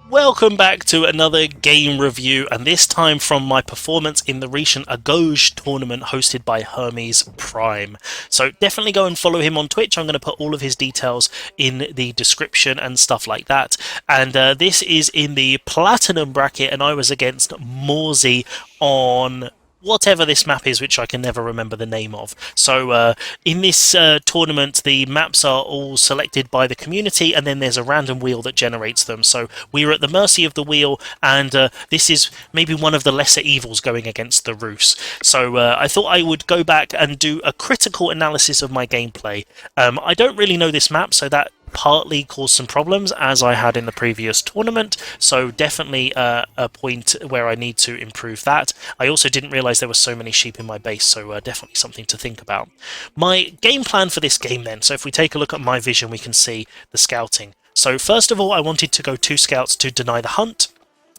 Welcome back to another game review, and this time from my performance in the recent Agoge Tournament hosted by Hermes Prime. So definitely go and follow him on Twitch. I'm going to put all of his details in the description and stuff like that. And this is in the Platinum bracket, and I was against Morsey on whatever this map is, which I can never remember the name of. So in this tournament, the maps are all selected by the community, and then there's a random wheel that generates them. So we're at the mercy of the wheel, and this is maybe one of the lesser evils going against the Rus. So I thought I would go back and do a critical analysis of my gameplay. I don't really know this map, so that partly caused some problems as I had in the previous tournament, so definitely a point where I need to improve that. I also didn't realise there were so many sheep in my base, so definitely something to think about. My game plan for this game then, so if we take a look at my vision we can see the scouting. So first of all I wanted to go 2 scouts to deny the hunt.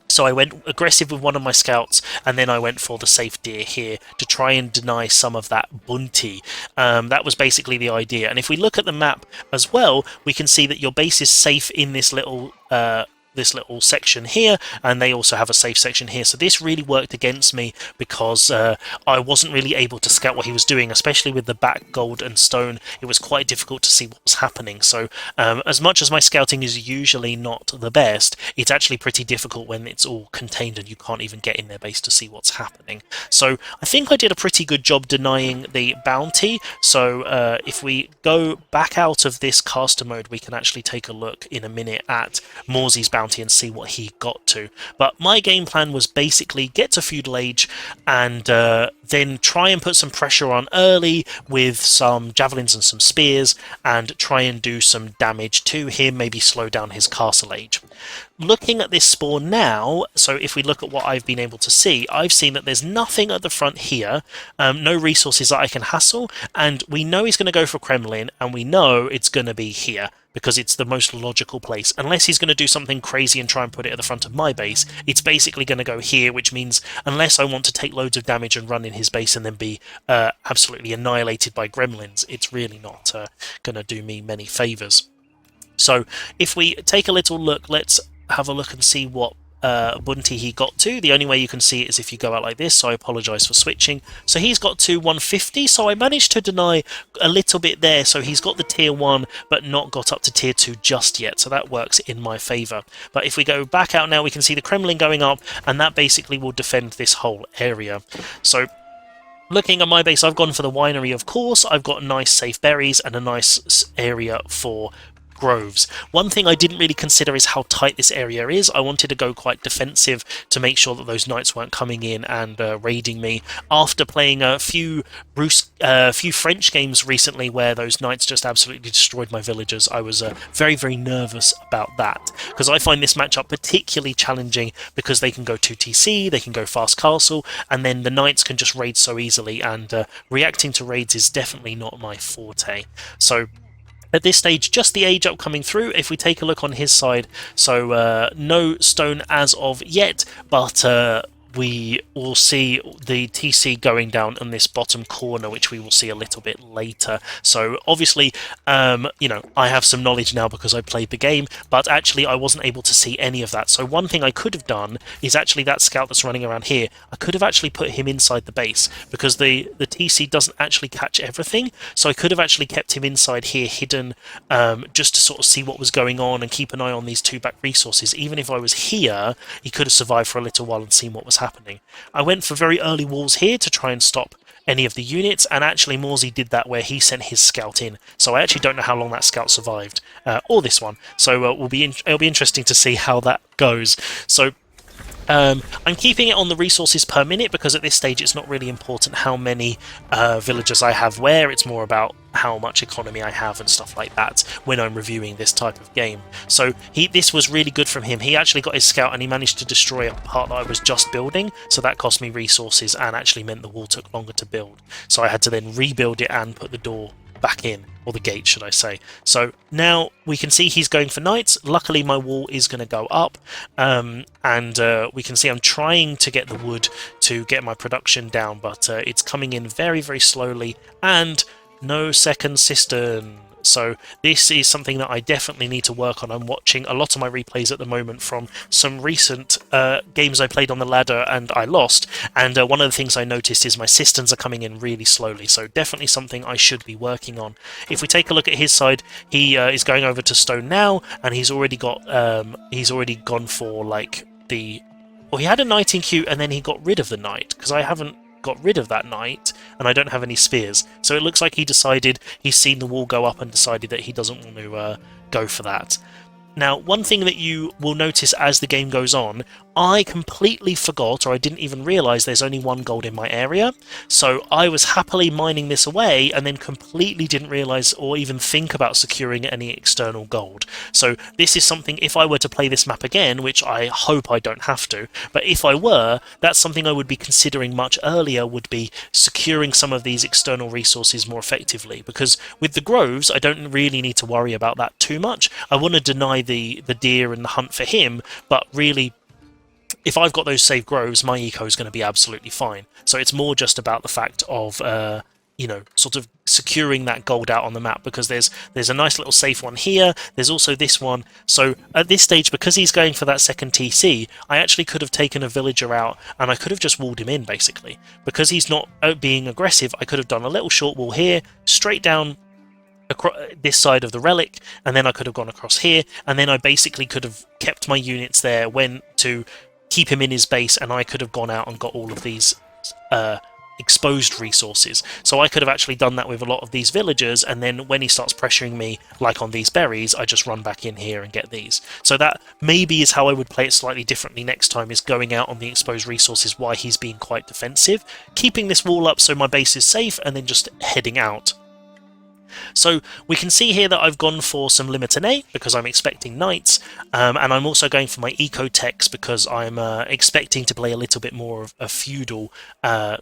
So I went aggressive with one of my scouts, and then I went for the safe deer here to try and deny some of that bunti. That was basically the idea. And if we look at the map as well, we can see that your base is safe in this little section here, and they also have a safe section here. So this really worked against me because I wasn't really able to scout what he was doing, especially with the back gold and stone. It was quite difficult to see what was happening. So as much as my scouting is usually not the best, it's actually pretty difficult when it's all contained and you can't even get in their base to see what's happening. So I think I did a pretty good job denying the bounty. So if we go back out of this caster mode, we can actually take a look in a minute at Morsey's bounty and see what he got to. But my game plan was basically get to feudal age and then try and put some pressure on early with some javelins and some spears and try and do some damage to him, maybe slow down his castle age. Looking at this spawn now, so if we look at what I've been able to see, I've seen that there's nothing at the front here, no resources that I can hassle, and we know he's going to go for Kremlin, and we know it's going to be here, because it's the most logical place. Unless he's going to do something crazy and try and put it at the front of my base, it's basically going to go here, which means unless I want to take loads of damage and run in his base and then be absolutely annihilated by gremlins, it's really not going to do me many favours. So if we take a little look, let's have a look and see what bunti he got to. The only way you can see it is if you go out like this, so I apologise for switching. So he's got to 150, so I managed to deny a little bit there, so he's got the tier 1 but not got up to tier 2 just yet, so that works in my favour. But if we go back out now, we can see the Kremlin going up, and that basically will defend this whole area. So looking at my base, I've gone for the winery, of course. I've got nice safe berries and a nice area for groves. One thing I didn't really consider is how tight this area is. I wanted to go quite defensive to make sure that those knights weren't coming in and raiding me. After playing a few French games recently where those knights just absolutely destroyed my villagers, I was very, very nervous about that, because I find this matchup particularly challenging because they can go 2TC, they can go fast castle, and then the knights can just raid so easily, and reacting to raids is definitely not my forte. So at this stage, just the age up coming through. If we take a look on his side, so no stone as of yet, but we will see the TC going down in this bottom corner, which we will see a little bit later. So obviously, you know, I have some knowledge now because I played the game, but actually I wasn't able to see any of that. So one thing I could have done is actually that scout that's running around here, I could have actually put him inside the base, because the TC doesn't actually catch everything. So I could have actually kept him inside here hidden, just to sort of see what was going on and keep an eye on these 2 back resources. Even if I was here, he could have survived for a little while and seen what was happening. I went for very early walls here to try and stop any of the units, and actually Morsey did that where he sent his scout in. So I actually don't know how long that scout survived, or this one. So it'll be interesting to see how that goes. So I'm keeping it on the resources per minute because at this stage it's not really important how many villagers I have where, it's more about how much economy I have and stuff like that when I'm reviewing this type of game. So this was really good from him. He actually got his scout and he managed to destroy a part that I was just building, so that cost me resources and actually meant the wall took longer to build. So I had to then rebuild it and put the door back in, or the gate should I say. So now we can see he's going for knights. Luckily my wall is going to go up, and we can see I'm trying to get the wood to get my production down, but it's coming in very, very slowly, and no second cistern. So this is something that I definitely need to work on. I'm watching a lot of my replays at the moment from some recent games I played on the ladder and I lost, and one of the things I noticed is my cisterns are coming in really slowly, so definitely something I should be working on. If we take a look at his side, he is going over to stone now, and he's already gone for like the... Well, he had a knight in queue and then he got rid of the knight, because I haven't got rid of that knight and I don't have any spears. So it looks like he decided, he's seen the wall go up and decided that he doesn't want to go for that. Now, one thing that you will notice as the game goes on, I completely forgot, or I didn't even realise there's only one gold in my area, so I was happily mining this away and then completely didn't realise or even think about securing any external gold. So this is something, if I were to play this map again, which I hope I don't have to, but if I were, that's something I would be considering much earlier, would be securing some of these external resources more effectively, because with the groves, I don't really need to worry about that too much. I want to deny the deer and the hunt for him, but really, if I've got those saved groves, my eco is going to be absolutely fine. So it's more just about the fact of, you know, sort of securing that gold out on the map, because there's a nice little safe one here, there's also this one. So at this stage, because he's going for that second TC, I actually could have taken a villager out and I could have just walled him in, basically. Because he's not being aggressive, I could have done a little short wall here, straight down across this side of the relic, and then I could have gone across here, and then I basically could have kept my units there, went to keep him in his base, and I could have gone out and got all of these exposed resources. So I could have actually done that with a lot of these villagers, and then when he starts pressuring me, like on these berries, I just run back in here and get these. So that maybe is how I would play it slightly differently next time, is going out on the exposed resources while he's being quite defensive, keeping this wall up so my base is safe, and then just heading out. So we can see here that I've gone for some Limitanei because I'm expecting knights, and I'm also going for my eco-techs because I'm expecting to play a little bit more of a feudal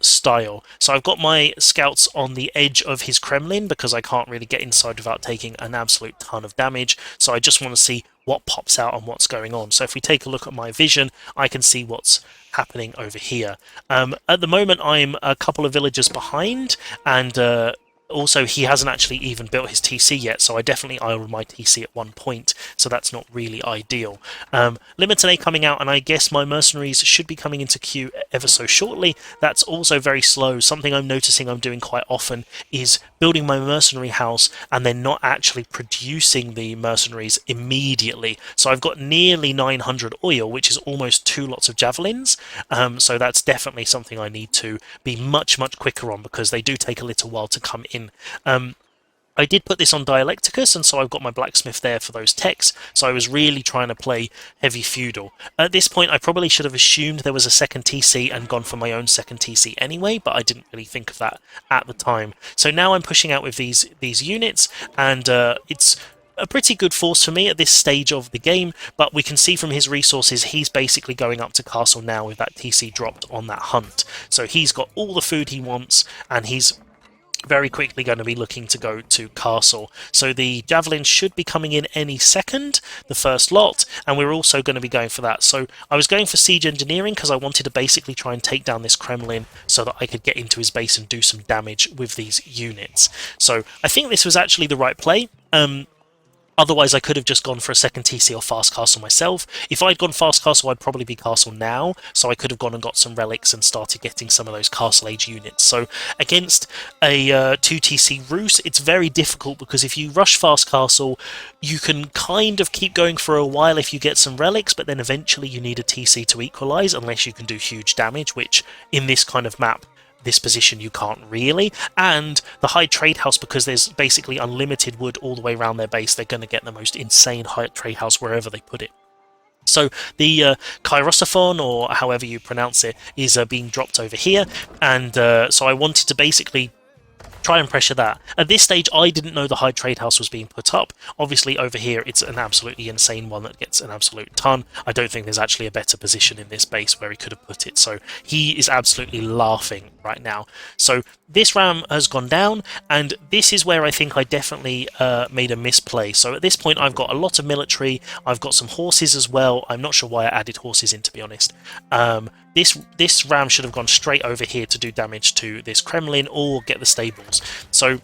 style. So I've got my scouts on the edge of his Kremlin because I can't really get inside without taking an absolute ton of damage, so I just want to see what pops out and what's going on. So if we take a look at my vision, I can see what's happening over here. At the moment I'm a couple of villagers behind, and also, he hasn't actually even built his TC yet, so I definitely idled my TC at one point, so that's not really ideal. Limitanei coming out, and I guess my mercenaries should be coming into queue ever so shortly. That's also very slow. Something I'm noticing I'm doing quite often is building my mercenary house and then not actually producing the mercenaries immediately. So I've got nearly 900 oil, which is almost 2 lots of javelins, so that's definitely something I need to be much quicker on, because they do take a little while to come in. I did put this on Dialecticus, and so I've got my blacksmith there for those techs, so I was really trying to play heavy feudal. At this point I probably should have assumed there was a second TC and gone for my own second TC anyway, but I didn't really think of that at the time. So now I'm pushing out with these units, and it's a pretty good force for me at this stage of the game, but we can see from his resources he's basically going up to castle now with that TC dropped on that hunt. So he's got all the food he wants, and he's very quickly going to be looking to go to castle. So the javelins should be coming in any second, the first lot, and we're also going to be going for that. So I was going for siege engineering because I wanted to basically try and take down this Kremlin so that I could get into his base and do some damage with these units. So I think this was actually the right play. Otherwise, I could have just gone for a second TC or fast castle myself. If I'd gone fast castle, I'd probably be castle now, so I could have gone and got some relics and started getting some of those castle age units. So against a 2 TC Rus, it's very difficult, because if you rush fast castle, you can kind of keep going for a while if you get some relics, but then eventually you need a TC to equalize, unless you can do huge damage, which in this kind of map, this position, you can't really. And the high trade house, because there's basically unlimited wood all the way around their base, they're going to get the most insane high trade house wherever they put it. So the Kairosophon, or however you pronounce it, is being dropped over here, and so I wanted to basically try and pressure that. At this stage, I didn't know the high trade house was being put up. Obviously, over here, it's an absolutely insane one that gets an absolute ton. I don't think there's actually a better position in this base where he could have put it, so he is absolutely laughing right now. So this ram has gone down, and this is where I think I definitely made a misplay. So at this point, I've got a lot of military, I've got some horses as well. I'm not sure why I added horses in, to be honest. this ram should have gone straight over here to do damage to this Kremlin or get the stables. So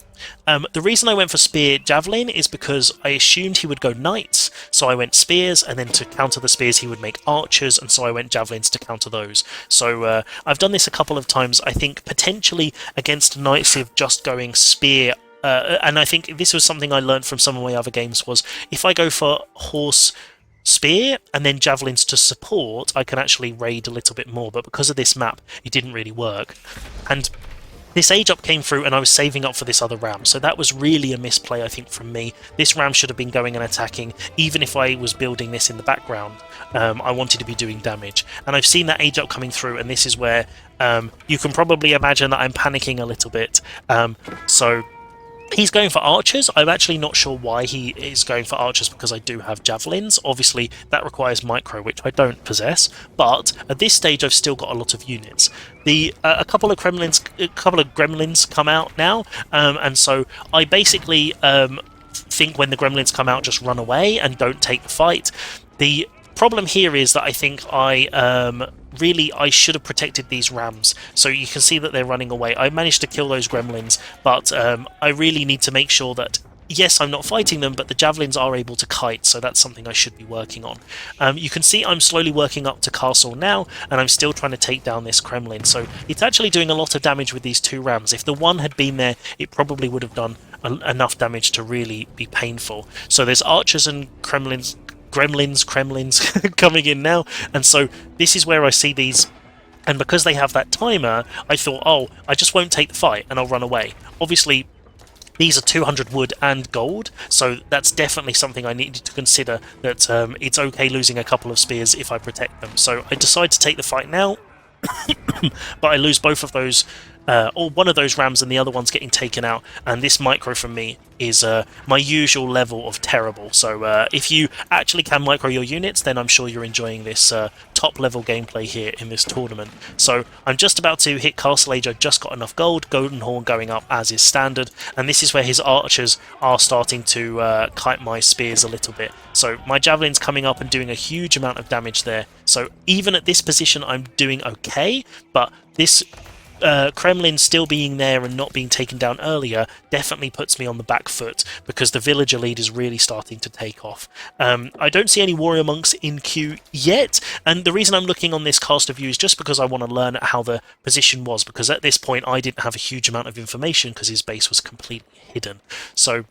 the reason I went for spear javelin is because I assumed he would go knights, so I went spears, and then to counter the spears he would make archers, and so I went javelins to counter those. So I've done this a couple of times. I think potentially against knights of just going spear. And I think this was something I learned from some of my other games, was if I go for horse spear and then javelins to support, I can actually raid a little bit more, but because of this map it didn't really work. And this age up came through and I was saving up for this other ram, so that was really a misplay I think from me. This ram should have been going and attacking. Even if I was building this in the background, I wanted to be doing damage, and I've seen that age up coming through, and this is where you can probably imagine that I'm panicking a little bit. So he's going for archers. I'm actually not sure why he is going for archers, because I do have javelins. Obviously that requires micro, which I don't possess, but at this stage I've still got a lot of units. A couple of gremlins come out now, and so I basically think when the gremlins come out, just run away and don't take the fight. The problem here is that I think I should have protected these rams. So you can see that they're running away. I managed to kill those gremlins, but I really need to make sure that, yes, I'm not fighting them, but the javelins are able to kite, so that's something I should be working on. You can see I'm slowly working up to castle now, and I'm still trying to take down this Kremlin. So it's actually doing a lot of damage with these two rams. If the one had been there, it probably would have done enough damage to really be painful. So there's archers and gremlins coming in now, and so this is where I see these, and because they have that timer, I thought, oh, I just won't take the fight and I'll run away. Obviously these are 200 wood and gold, so that's definitely something I needed to consider, that it's okay losing a couple of spears if I protect them. So I decide to take the fight now, but I lose both of those, or one of those rams, and the other one's getting taken out, and this micro from me is my usual level of terrible. So if you actually can micro your units, then I'm sure you're enjoying this top level gameplay here in this tournament. So I'm just about to hit Castle Age. I've just got enough gold, Golden Horn going up as is standard, and this is where his archers are starting to kite my spears a little bit. So my javelin's coming up and doing a huge amount of damage there. So even at this position I'm doing okay, but this Kremlin still being there and not being taken down earlier definitely puts me on the back foot, because the villager lead is really starting to take off. I don't see any warrior monks in queue yet, and the reason I'm looking on this caster view is just because I want to learn how the position was, because at this point I didn't have a huge amount of information because his base was completely hidden. So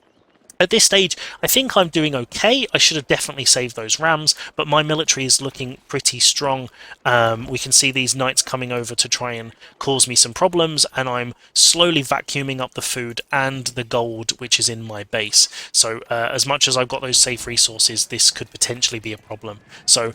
at this stage, I think I'm doing okay. I should have definitely saved those rams, but my military is looking pretty strong. We can see these knights coming over to try and cause me some problems, and I'm slowly vacuuming up the food and the gold which is in my base. So as much as I've got those safe resources, this could potentially be a problem. So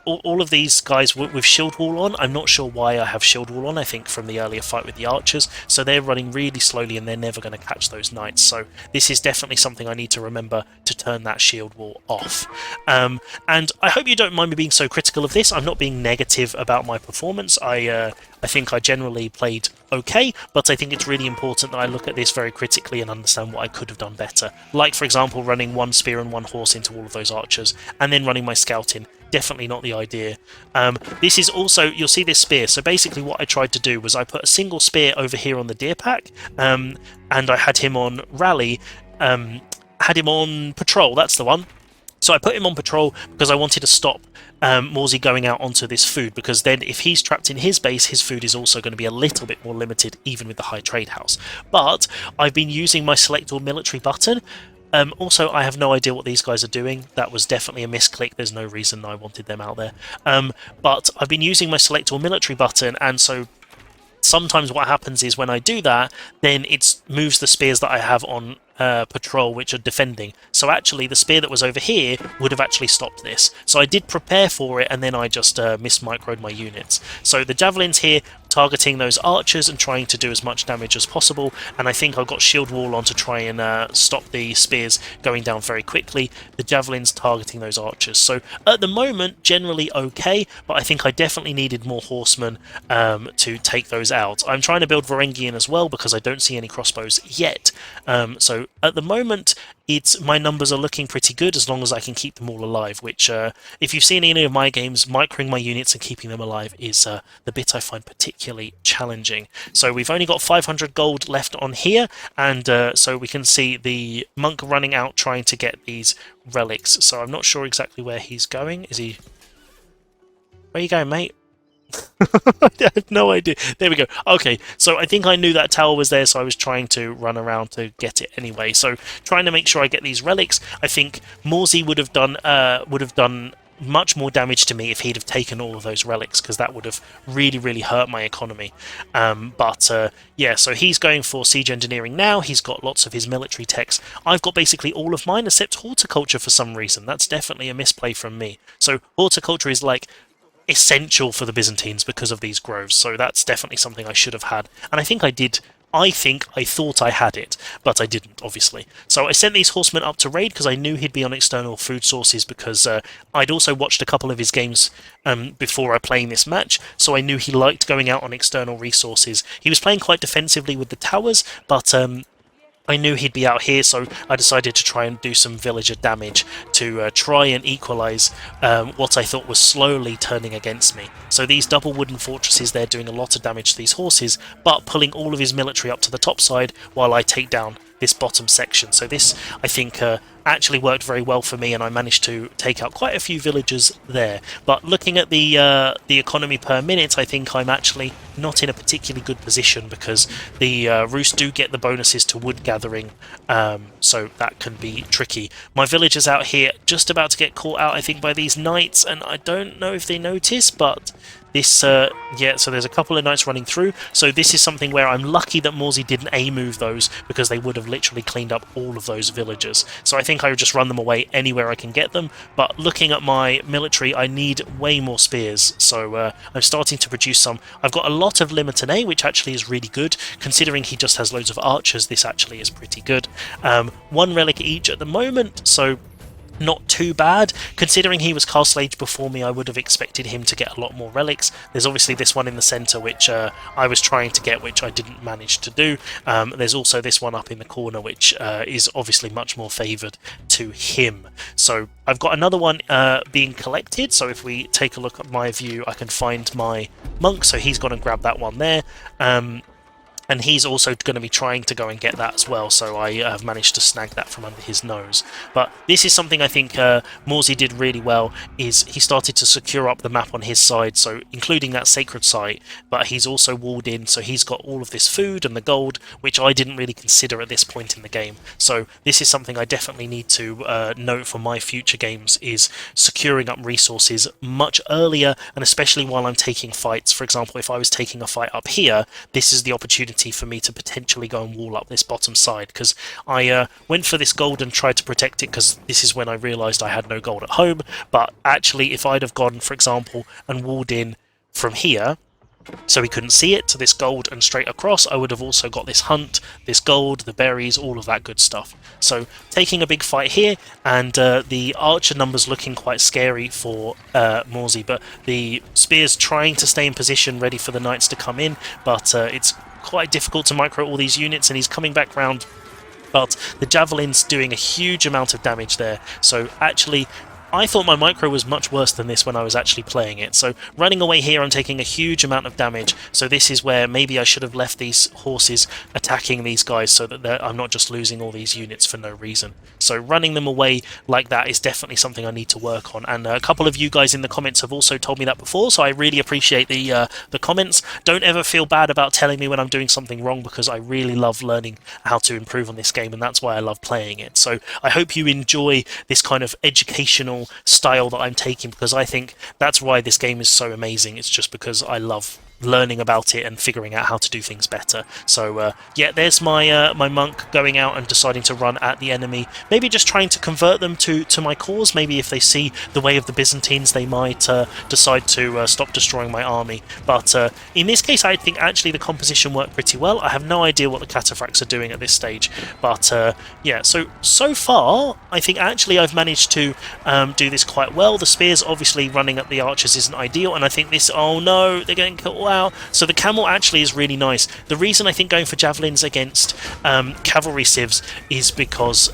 all of these guys with shield wall on, I'm not sure why I have shield wall on, I think from the earlier fight with the archers, so they're running really slowly and they're never going to catch those knights. So this is definitely something I need to remember, to turn that shield wall off. And I hope you don't mind me being so critical of this. I'm not being negative about my performance. I think I generally played okay, but I think it's really important that I look at this very critically and understand what I could have done better. Like, for example, running one spear and one horse into all of those archers, and then running my scout in. Definitely not the idea. This is also, you'll see this spear, so basically what I tried to do was I put a single spear over here on the deer pack, and I had him on rally, had him on patrol, that's the one. So I put him on patrol because I wanted to stop Morsey going out onto this food, because then if he's trapped in his base, his food is also going to be a little bit more limited, even with the high trade house. But I've been using my select all military button. Also, I have no idea what these guys are doing. That was definitely a misclick. There's no reason I wanted them out there. But I've been using my select all military button, and so sometimes what happens is when I do that, then it moves the spears that I have on patrol, which are defending. So actually the spear that was over here would have actually stopped this. So I did prepare for it, and then I just mismicroed my units. So the javelins here targeting those archers and trying to do as much damage as possible, and I think I've got shield wall on to try and stop the spears going down very quickly. The javelins targeting those archers. So at the moment generally okay, but I think I definitely needed more horsemen to take those out. I'm trying to build Varangian as well because I don't see any crossbows yet, so So at the moment, my numbers are looking pretty good as long as I can keep them all alive, which if you've seen any of my games, microing my units and keeping them alive is the bit I find particularly challenging. So we've only got 500 gold left on here, and so we can see the monk running out trying to get these relics. So I'm not sure exactly where he's going. Is he... Where are you going, mate? I have no idea. There we go. Okay, so I think I knew that tower was there, so I was trying to run around to get it anyway. So trying to make sure I get these relics. I think Morsey would have done much more damage to me if he'd have taken all of those relics, because that would have really hurt my economy. Yeah, so he's going for siege engineering now. He's got lots of his military techs. I've got basically all of mine except horticulture for some reason. That's definitely a misplay from me. So horticulture is like essential for the Byzantines because of these groves, so that's definitely something I should have had, and I think I did. I thought I had it, but I didn't, obviously. So I sent these horsemen up to raid because I knew he'd be on external food sources, because I'd also watched a couple of his games before playing this match, so I knew he liked going out on external resources. He was playing quite defensively with the towers, but I knew he'd be out here, so I decided to try and do some villager damage to try and equalise what I thought was slowly turning against me. So these double wooden fortresses, they're doing a lot of damage to these horses, but pulling all of his military up to the top side while I take down this bottom section. So this, I think, actually worked very well for me, and I managed to take out quite a few villagers there. But looking at the economy per minute, I think I'm actually not in a particularly good position, because the Rus do get the bonuses to wood gathering, so that can be tricky. My villagers out here just about to get caught out, I think, by these knights, and I don't know if they notice, but this, yeah, so there's a couple of knights running through, so this is something where I'm lucky that Morsey didn't A-move those, because they would have literally cleaned up all of those villagers. So I think I would just run them away anywhere I can get them, but looking at my military, I need way more spears, so I'm starting to produce some. I've got a lot of Limoutinais, which actually is really good, considering he just has loads of archers. This actually is pretty good. One relic each at the moment, so not too bad. Considering he was Castle Age before me, I would have expected him to get a lot more relics. There's obviously this one in the centre, which I was trying to get, which I didn't manage to do. There's also this one up in the corner, which is obviously much more favoured to him. So I've got another one being collected, so if we take a look at my view, I can find my monk, so he's gone and grabbed that one there. And he's also going to be trying to go and get that as well, so I have managed to snag that from under his nose. But this is something I think Morsey did really well, is he started to secure up the map on his side, so including that sacred site, but he's also walled in, so he's got all of this food and the gold, which I didn't really consider at this point in the game. So this is something I definitely need to note for my future games, is securing up resources much earlier, and especially while I'm taking fights. For example, if I was taking a fight up here, this is the opportunity for me to potentially go and wall up this bottom side, because I went for this gold and tried to protect it, because this is when I realised I had no gold at home. But actually, if I'd have gone, for example, and walled in from here, so he couldn't see it, to this gold and straight across, I would have also got this hunt, this gold, the berries, all of that good stuff. So taking a big fight here, and the archer numbers looking quite scary for Morsey, but the spears trying to stay in position ready for the knights to come in, but it's quite difficult to micro all these units, and he's coming back round, but the javelin's doing a huge amount of damage there. So actually, I thought my micro was much worse than this when I was actually playing it. So running away here, I'm taking a huge amount of damage. So this is where maybe I should have left these horses attacking these guys, so that I'm not just losing all these units for no reason. So running them away like that is definitely something I need to work on. And a couple of you guys in the comments have also told me that before, so I really appreciate the comments. Don't ever feel bad about telling me when I'm doing something wrong, because I really love learning how to improve on this game, and that's why I love playing it. So I hope you enjoy this kind of educational style that I'm taking, because I think that's why this game is so amazing. It's just because I love learning about it and figuring out how to do things better. So yeah, there's my my monk going out and deciding to run at the enemy, maybe just trying to convert them to my cause. Maybe if they see the way of the Byzantines, they might decide to stop destroying my army. But in this case, I think actually the composition worked pretty well. I have no idea what the cataphracts are doing at this stage, but yeah, so far I think actually I've managed to do this quite well. The spears obviously running at the archers isn't ideal, and I think this, oh no, they're getting caught camel out. So the camel actually is really nice. The reason I think going for javelins against cavalry civs is because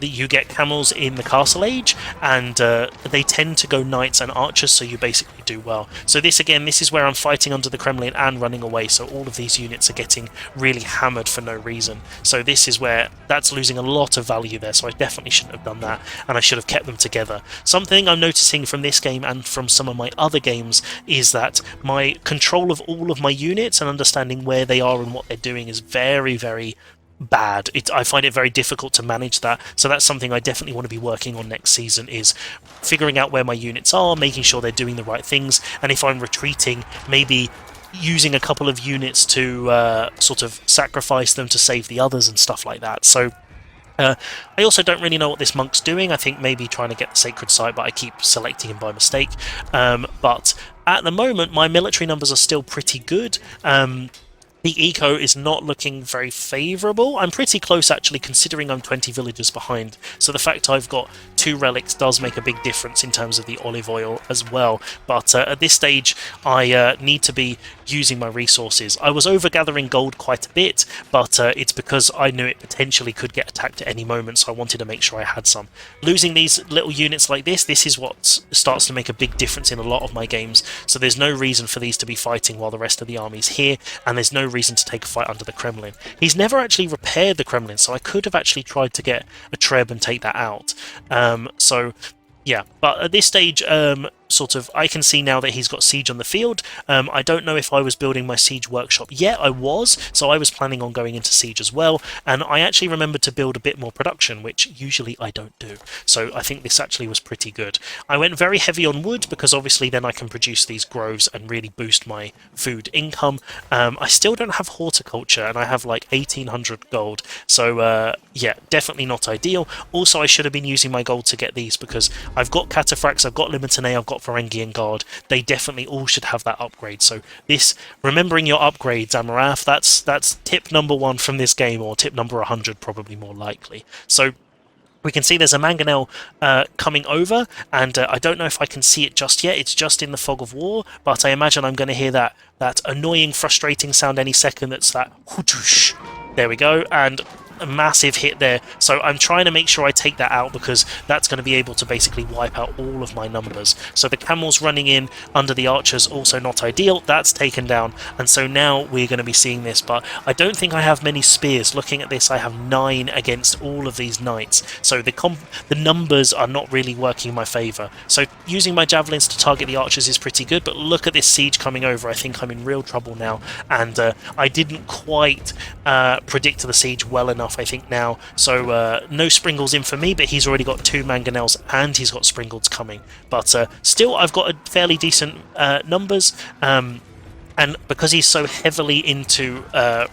you get camels in the castle age, and they tend to go knights and archers, so you basically do well. So this again, this is where I'm fighting under the Kremlin and running away, so all of these units are getting really hammered for no reason. So this is where that's losing a lot of value there, so I definitely shouldn't have done that, and I should have kept them together. Something I'm noticing from this game and from some of my other games is that my control of all of my units and understanding where they are and what they're doing is very, very bad. I find it very difficult to manage that, so that's something I definitely want to be working on next season, is figuring out where my units are, making sure they're doing the right things, and if I'm retreating, maybe using a couple of units to sort of sacrifice them to save the others and stuff like that. So I also don't really know what this monk's doing. I think maybe trying to get the sacred site, but I keep selecting him by mistake. But at the moment, my military numbers are still pretty good. The eco is not looking very favourable. I'm pretty close, actually, considering I'm 20 villagers behind. So the fact I've got 2 relics does make a big difference in terms of the olive oil as well. But at this stage, I need to be using my resources. I was overgathering gold quite a bit, but it's because I knew it potentially could get attacked at any moment, so I wanted to make sure I had some. Losing these little units like this is what starts to make a big difference in a lot of my games. So there's no reason for these to be fighting while the rest of the army's here, and there's no reason to take a fight under the Kremlin. He's never actually repaired the Kremlin, so I could have actually tried to get a Treb and take that out. So yeah, but at this stage, sort of, I can see now that he's got siege on the field. I don't know if I was building my siege workshop yet. I was, so I was planning on going into siege as well, and I actually remembered to build a bit more production, which usually I don't do. So I think this actually was pretty good. I went very heavy on wood because obviously then I can produce these groves and really boost my food income. I still don't have horticulture, and I have like 1800 gold, so yeah, definitely not ideal. Also, I should have been using my gold to get these, because I've got cataphracts, I've got Limitane, I've got Varangian Guard. They definitely all should have that upgrade. So this, remembering your upgrades, Amarath, that's tip number 1 from this game, or tip number 100 probably more likely. So we can see there's a mangonel coming over, and I don't know if I can see it just yet. It's just in the fog of war, but I imagine I'm going to hear that annoying, frustrating sound any second. That's that whoosh. There we go, and a massive hit there. So I'm trying to make sure I take that out, because that's going to be able to basically wipe out all of my numbers. So the camels running in under the archers, also not ideal. That's taken down, and so now we're going to be seeing this, but I don't think I have many spears. Looking at this, I have 9 against all of these knights, so the numbers are not really working in my favour. So using my javelins to target the archers is pretty good, but look at this siege coming over. I think I'm in real trouble now, and I didn't quite predict the siege well enough, I think, now. So no Springles in for me, but he's already got 2 mangonels and he's got Springles coming. But still, I've got a fairly decent numbers. And because he's so heavily into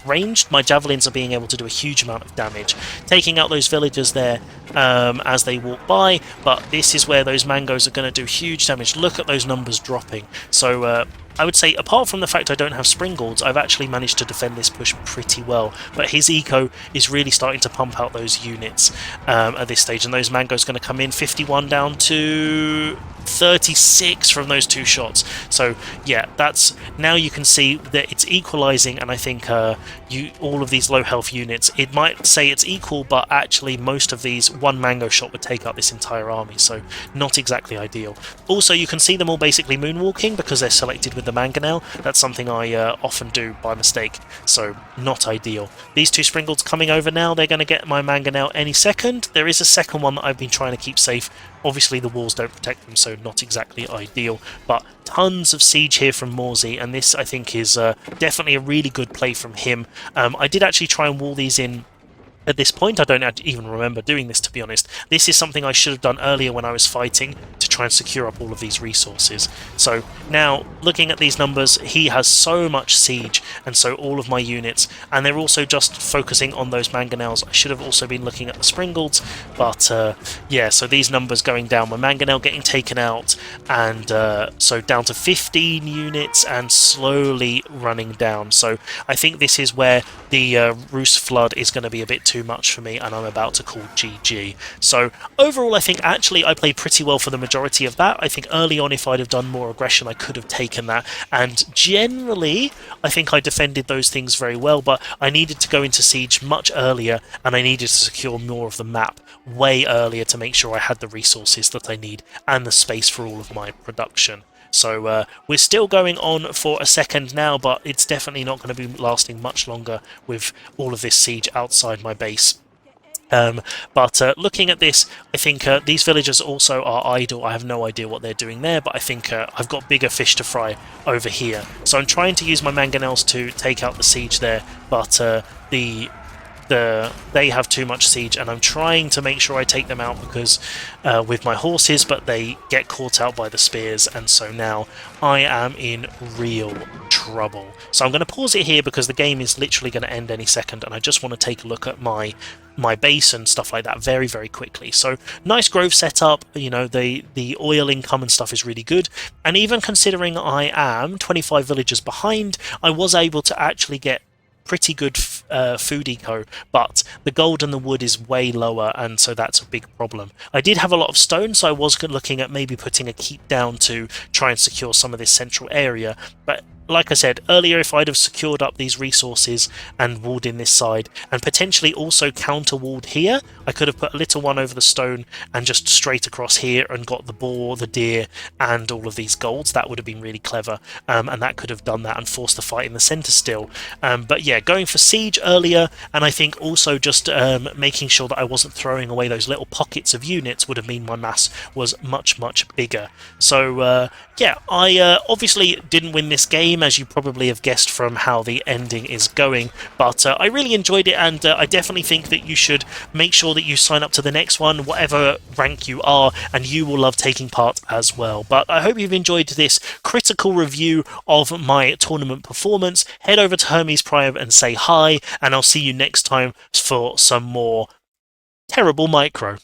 ranged, my javelins are being able to do a huge amount of damage, taking out those villagers there as they walk by. But this is where those mangoes are going to do huge damage. Look at those numbers dropping. So I would say, apart from the fact I don't have Springles, I've actually managed to defend this push pretty well. But his eco is really starting to pump out those units at this stage, and those mangoes are going to come in. 51 down to 36 from those 2 shots. So yeah, that's, now you can see that it's equalizing, and I think all of these low health units, it might say it's equal, but actually most of these, 1 mango shot would take out this entire army, so not exactly ideal. Also, you can see them all basically moonwalking because they're selected with the mangonel. That's something I often do by mistake, so not ideal. These 2 Springles coming over now, they're going to get my mangonel any second. There is a second one that I've been trying to keep safe. Obviously the walls don't protect them, so not exactly ideal, but tons of siege here from Morsey, and this I think is definitely a really good play from him. I did actually try and wall these in at this point. I don't even remember doing this, to be honest. This is something I should have done earlier when I was fighting, to try and secure up all of these resources. So now, looking at these numbers, he has so much siege, and so all of my units, and they're also just focusing on those mangonels. I should have also been looking at the Springles, but yeah, so these numbers going down, my mangonel getting taken out, and so down to 15 units and slowly running down. So I think this is where the Rus flood is going to be a bit too much for me, and I'm about to call GG. So overall, I think actually I played pretty well for the majority of that. I think early on, if I'd have done more aggression, I could have taken that, and generally I think I defended those things very well, but I needed to go into siege much earlier, and I needed to secure more of the map way earlier to make sure I had the resources that I need and the space for all of my production. So we're still going on for a second now, but it's definitely not going to be lasting much longer with all of this siege outside my base. But looking at this, I think these villagers also are idle. I have no idea what they're doing there, but I think I've got bigger fish to fry over here. So I'm trying to use my mangonels to take out the siege there, but they have too much siege, and I'm trying to make sure I take them out because with my horses, but they get caught out by the spears, and so now I am in real trouble. So I'm going to pause it here because the game is literally going to end any second, and I just want to take a look at my base and stuff like that very, very quickly. So nice grove setup, you know, the oil income and stuff is really good, and even considering I am 25 villagers behind, I was able to actually get pretty good food eco, but the gold and the wood is way lower, and so that's a big problem. I did have a lot of stone, so I was looking at maybe putting a keep down to try and secure some of this central area, but like I said earlier, if I'd have secured up these resources and walled in this side, and potentially also counter-walled here, I could have put a little one over the stone and just straight across here and got the boar, the deer, and all of these golds. That would have been really clever, and that could have done that and forced the fight in the centre still. But yeah, going for siege earlier, and I think also just making sure that I wasn't throwing away those little pockets of units would have mean my mass was much, much bigger. So yeah, I obviously didn't win this game, as you probably have guessed from how the ending is going, but I really enjoyed it, and I definitely think that you should make sure that you sign up to the next one, whatever rank you are, and you will love taking part as well. But I hope you've enjoyed this critical review of my tournament performance. Head over to Hermes Prime and say hi, and I'll see you next time for some more terrible micro.